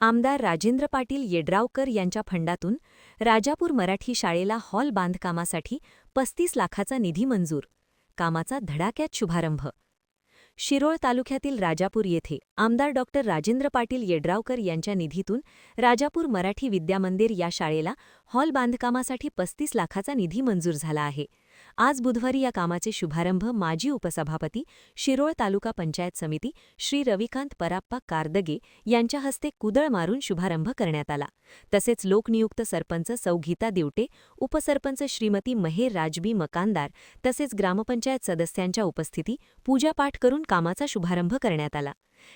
आमदार राजेंद्र पाटील येड्रावकर यांच्या फंडातून राजापूर मराठी शाळेला हॉल बांधकामासाठी 35 लाखाचा निधी मंजूर. कामाचा धडाक्यात शुभारंभ. शिरोळ तालुक्यातील राजापूर येथे आमदार राजेंद्र पाटील येड्रावकर यांच्या निधीतून राजापूर मराठी विद्यामंदिर या शाळेला हॉल बांधकामासाठी 35 लाखाचा निधी मंजूर झाला आहे. आज बुधवारी या कामाचे शुभारंभ माजी उपसभापती शिरोळ तालुका पंचायत समिती श्री रविकांत पराप्पा कारदगे यांच्या हस्ते कुदळ मारून शुभारंभ करण्यात आला. तसेच लोकनियुक्त सरपंच सौ गीता दिवटे, उपसरपंच श्रीमती महेर राजबी मकानदार तसेच ग्रामपंचायत सदस्यांच्या उपस्थिती पूजापाठ करून कामाचा शुभारंभ करण्यात आला.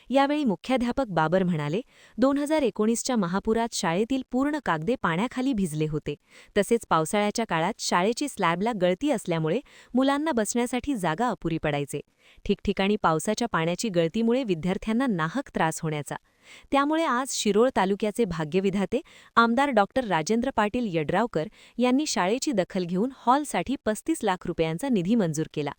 यावेळी मुख्याध्यापक बाबर म्हणाले, 2019च्या महापुरात शाळेतील पूर्ण कागदे पाण्याखाली भिजले होते. तसेच पावसाळ्याच्या काळात शाळेची स्लॅबला गळती असल्यामुळे मुलांना बसण्यासाठी जागा अपुरी पडायचे. ठिकठिकाणी पावसाच्या पाण्याची गळतीमुळे विद्यार्थ्यांना नाहक त्रास होण्याचा. त्यामुळे आज शिरोळ तालुक्याचे भाग्यविधाते आमदार राजेंद्र पाटील येड्रावकर यांनी शाळेची दखल घेऊन हॉलसाठी 35 लाख रुपयांचा निधी मंजूर केला.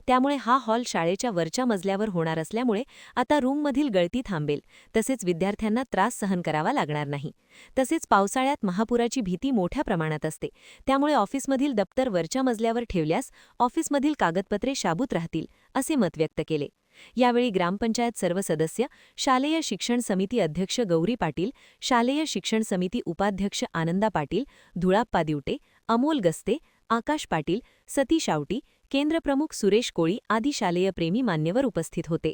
त्यामुळे हा हॉल शाळेच्या वरच्या मजल्यावर होणार असल्यामुळे आता रूममधील गळती थांबेल. तसेच विद्यार्थ्यांना त्रास सहन करावा लागणार नाही. तसेच पावसाळ्यात महापुराची भीती मोठ्या प्रमाणात असते. त्यामुळे ऑफिसमधील दप्तर वरच्या मजल्यावर ठेवल्यास ऑफिसमधील कागदपत्रे शाबूत राहतील, असे मत व्यक्त केले. यावेळी ग्रामपंचायत सर्व सदस्य, शालेय शिक्षण समिती अध्यक्ष गौरी पाटील, शालेय शिक्षण समिती उपाध्यक्ष आनंदा पाटील, धुळाप्पा दिवटे, अमोल गस्ते, आकाश पाटील, सतीश आवटी, केंद्रप्रमुख सुरेश कोळी आदी शालेय प्रेमी मान्यवर उपस्थित होते.